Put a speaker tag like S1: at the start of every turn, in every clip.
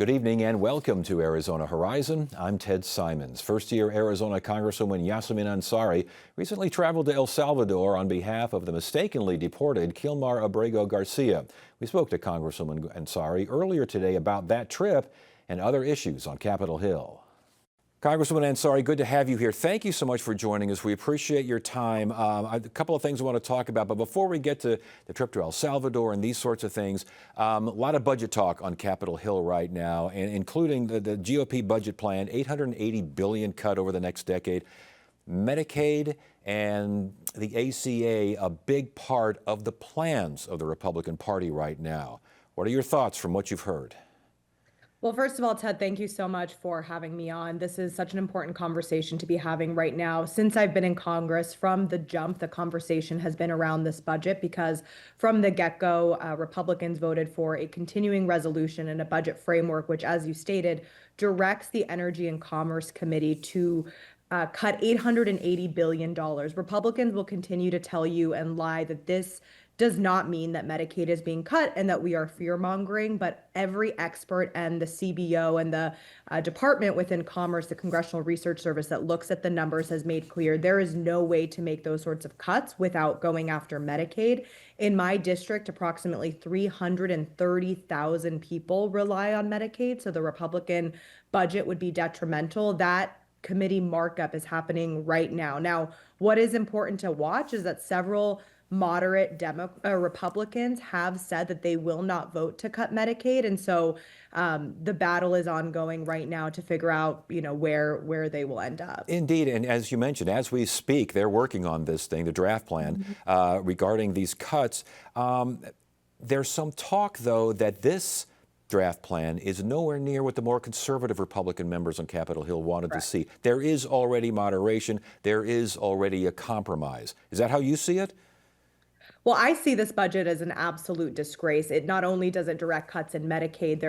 S1: Good evening and welcome to Arizona Horizon. I'm Ted Simons. First-year Arizona Congresswoman Yasmin Ansari recently traveled to El Salvador on behalf of the mistakenly deported Kilmar Abrego Garcia. We spoke to Congresswoman Ansari earlier today about that trip and other issues on Capitol Hill. Congresswoman Ansari, good to have you here. Thank you so much for joining us. We appreciate your time. A couple of things I want to talk about, but before we get to the trip to El Salvador and these sorts of things, a lot of budget talk on Capitol Hill right now, and including the GOP budget plan, $880 billion cut over the next decade. Medicaid and the ACA, a big part of the plans of the Republican Party right now. What are your thoughts from what you've heard?
S2: Well, first of all, Ted, thank you so much for having me on. This is such an important conversation to be having right now. Since I've been in Congress, from the jump, the conversation has been around this budget because from the get-go, Republicans voted for a continuing resolution and a budget framework, which, as you stated, directs the Energy and Commerce Committee to cut $880 billion. Republicans will continue to tell you and lie that this does not mean that Medicaid is being cut and that we are fear-mongering, but every expert and the CBO and the department within Commerce, the Congressional Research Service that looks at the numbers, has made clear there is no way to make those sorts of cuts without going after Medicaid. In my district, approximately 330,000 people rely on Medicaid, so the Republican budget would be detrimental. That committee markup is happening right now. Now, what is important to watch is that several moderate Republicans have said that they will not vote to cut Medicaid, and so the battle is ongoing right now to figure out, where they will end up.
S1: Indeed, and as you mentioned, as we speak, they're working on this thing, the draft plan regarding these cuts. There's some talk, though, that this draft plan is nowhere near what the more conservative Republican members on Capitol Hill wanted to see. There is already moderation. There is already a compromise. Is that how you see it?
S2: Well, I see this budget as an absolute disgrace. It not only does it direct cuts in Medicaid,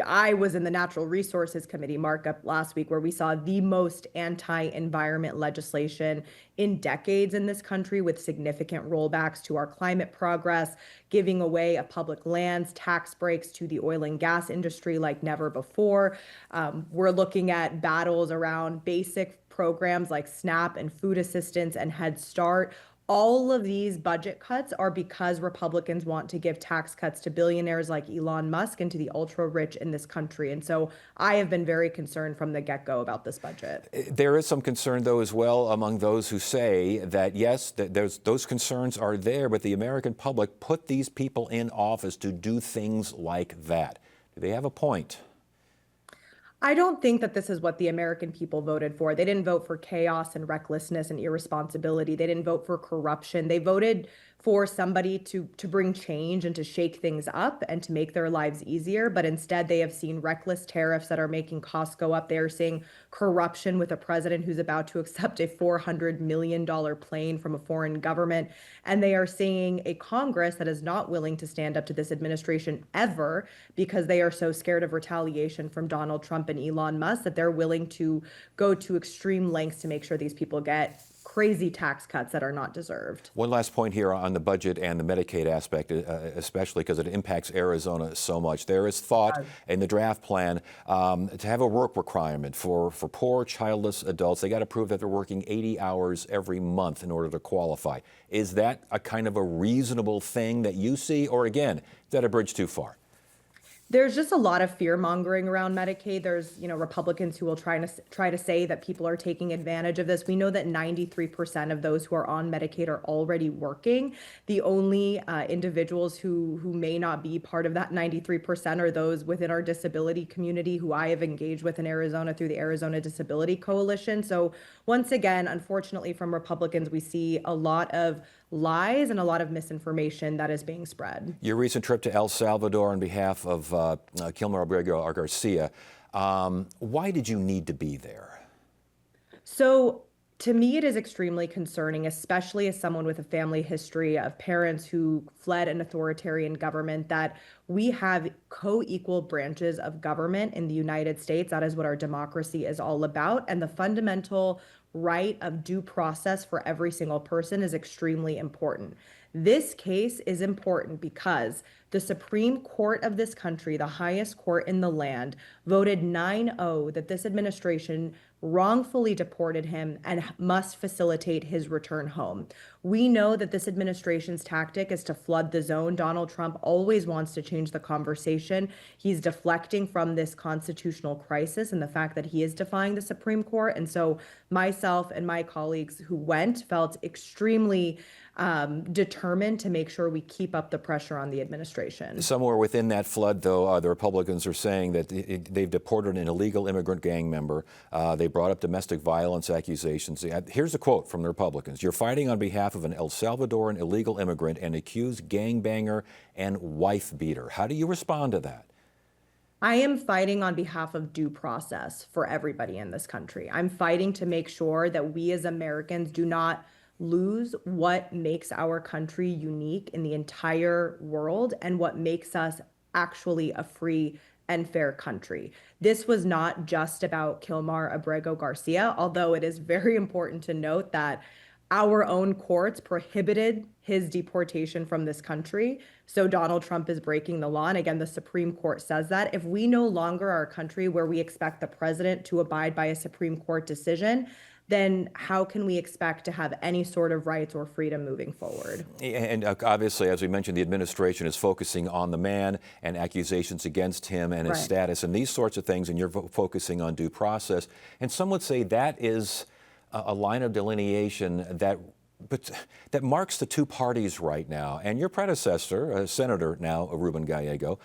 S2: I was in the Natural Resources Committee markup last week where we saw the most anti-environment legislation in decades in this country, with significant rollbacks to our climate progress, giving away a public lands tax breaks to the oil and gas industry like never before. We're looking at battles around basic programs like SNAP and food assistance and Head Start. All of these budget cuts are because Republicans want to give tax cuts to billionaires like Elon Musk and to the ultra rich in this country. And so I have been very concerned from the get-go about this budget.
S1: There is some concern, though, as well among those who say that, yes, those concerns are there, but the American public put these people in office to do things like that. Do they have a point?
S2: I don't think that this is what the American people voted for. They didn't vote for chaos and recklessness and irresponsibility. They didn't vote for corruption. They voted for somebody to bring change and to shake things up and to make their lives easier. But instead, they have seen reckless tariffs that are making costs go up. They are seeing corruption with a president who's about to accept a $400 million plane from a foreign government. And they are seeing a Congress that is not willing to stand up to this administration ever because they are so scared of retaliation from Donald Trump and Elon Musk that they're willing to go to extreme lengths to make sure these people get crazy tax cuts that are not deserved.
S1: One last point here on the budget and the Medicaid aspect, especially because it impacts Arizona so much. There is thought in the draft plan to have a work requirement for poor childless adults. They got to prove that they're working 80 hours every month in order to qualify. Is that a kind of a reasonable thing that you see? Or again, is that a bridge too far?
S2: There's just a lot of fear mongering around Medicaid. There's, Republicans who will try to say that people are taking advantage of this. We know that 93% of those who are on Medicaid are already working. The only individuals who may not be part of that 93% are those within our disability community who I have engaged with in Arizona through the Arizona Disability Coalition. So once again, unfortunately, from Republicans, we see a lot of lies and a lot of misinformation that is being spread.
S1: Your recent trip to El Salvador on behalf of Kilmar Abrego Garcia, why did you need to be there?
S2: So to me, it is extremely concerning, especially as someone with a family history of parents who fled an authoritarian government, that we have co-equal branches of government in the United States. That is what our democracy is all about. And the fundamental right of due process for every single person is extremely important. This case is important because the Supreme Court of this country, the highest court in the land, voted 9-0 that this administration wrongfully deported him and must facilitate his return home. We know that this administration's tactic is to flood the zone. Donald Trump always wants to change the conversation. He's deflecting from this constitutional crisis and the fact that he is defying the Supreme Court. And so myself and my colleagues who went felt extremely determined to make sure we keep up the pressure on the administration.
S1: Somewhere within that flood, though, the Republicans are saying that they've deported an illegal immigrant gang member. They brought up domestic violence accusations. Here's a quote from the Republicans. "You're fighting on behalf of an El Salvadoran illegal immigrant and accused gangbanger and wife beater." How do you respond to that?
S2: I am fighting on behalf of due process for everybody in this country. I'm fighting to make sure that we as Americans do not lose what makes our country unique in the entire world and what makes us actually a free and fair country. This was not just about Kilmar Abrego Garcia, although it is very important to note that our own courts prohibited his deportation from this country. So Donald Trump is breaking the law. And again, the Supreme Court says that if we no longer are a country where we expect the president to abide by a Supreme Court decision, then how can we expect to have any sort of rights or freedom moving forward?
S1: And obviously, as we mentioned, the administration is focusing on the man and accusations against him and his status and these sorts of things, and you're focusing on due process. And some would say that is a line of delineation that marks the two parties right now. And your predecessor, Senator now, Ruben Gallego,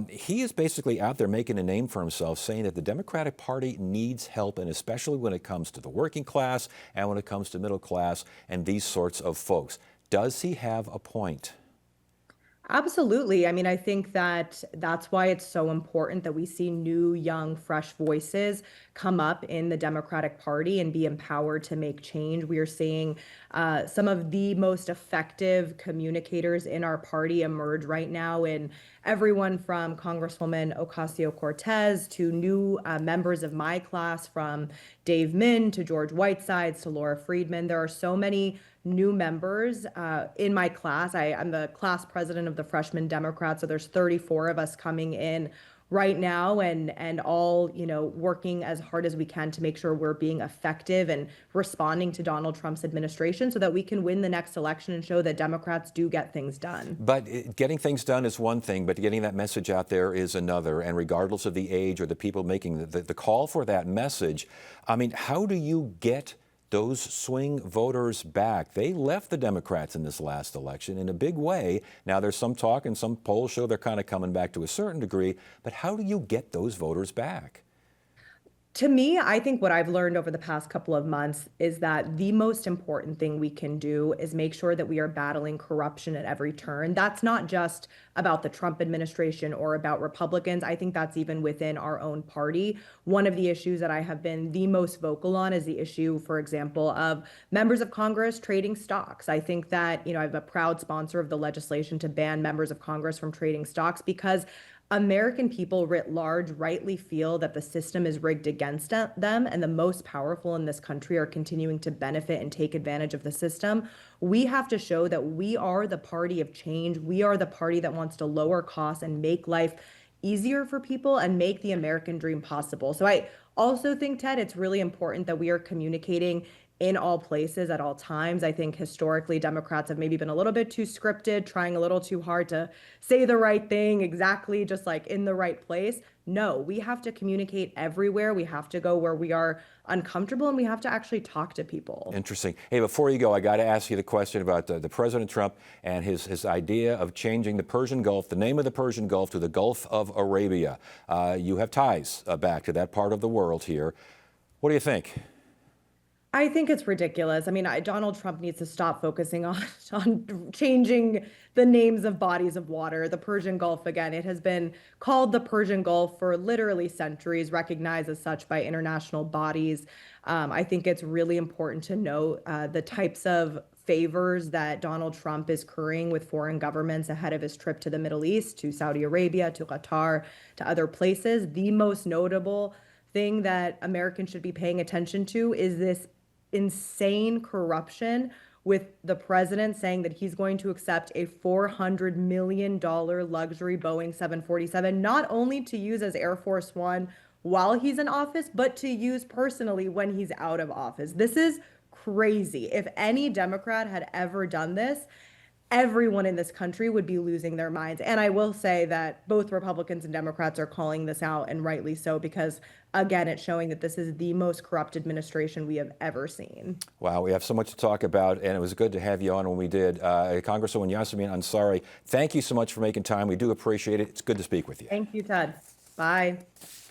S1: he is basically out there making a name for himself, saying that the Democratic Party needs help, and especially when it comes to the working class and when it comes to middle class and these sorts of folks. Does he have a point?
S2: Absolutely. I mean, I think that that's why it's so important that we see new, young, fresh voices come up in the Democratic Party and be empowered to make change. We are seeing some of the most effective communicators in our party emerge right now, in everyone from Congresswoman Ocasio-Cortez to new members of my class, from Dave Min to George Whitesides to Laura Friedman. There are so many new members in my class. I'm the class president of the Freshman Democrats, so there's 34 of us coming in right now, and all, working as hard as we can to make sure we're being effective and responding to Donald Trump's administration so that we can win the next election and show that Democrats do get things done.
S1: But getting things done is one thing, but getting that message out there is another. And regardless of the age or the people making the call for that message, I mean, how do you get those swing voters back? They left the Democrats in this last election in a big way. Now there's some talk and some polls show they're kind of coming back to a certain degree, but how do you get those voters back?
S2: To me, I think what I've learned over the past couple of months is that the most important thing we can do is make sure that we are battling corruption at every turn. That's not just about the Trump administration or about Republicans. I think that's even within our own party. One of the issues that I have been the most vocal on is the issue, for example, of members of Congress trading stocks. I think that, I'm a proud sponsor of the legislation to ban members of Congress from trading stocks, because American people writ large rightly feel that the system is rigged against them, and the most powerful in this country are continuing to benefit and take advantage of the system. We have to show that we are the party of change. We are the party that wants to lower costs and make life easier for people and make the American dream possible. So I also think, Ted, it's really important that we are communicating in all places at all times. I think historically Democrats have maybe been a little bit too scripted, trying a little too hard to say the right thing exactly, just like in the right place. No, we have to communicate everywhere. We have to go where we are uncomfortable, and we have to actually talk to people.
S1: Interesting. Hey, before you go, I got to ask you the question about the President Trump and his idea of changing the Persian Gulf, the name of the Persian Gulf, to the Gulf of Arabia. You have ties back to that part of the world here. What do you think?
S2: I think it's ridiculous. I mean, Donald Trump needs to stop focusing on changing the names of bodies of water. The Persian Gulf, again, it has been called the Persian Gulf for literally centuries, recognized as such by international bodies. I think it's really important to note the types of favors that Donald Trump is currying with foreign governments ahead of his trip to the Middle East, to Saudi Arabia, to Qatar, to other places. The most notable thing that Americans should be paying attention to is this insane corruption with the president saying that he's going to accept a $400 million luxury Boeing 747, not only to use as Air Force One while he's in office, but to use personally when he's out of office. This is crazy. If any Democrat had ever done this, everyone in this country would be losing their minds. And I will say that both Republicans and Democrats are calling this out, and rightly so, because again, it's showing that this is the most corrupt administration we have ever seen.
S1: Wow, we have so much to talk about, and it was good to have you on when we did. Congresswoman Yasamin Ansari, thank you so much for making time. We do appreciate it. It's good to speak with you.
S2: Thank you, Ted. Bye.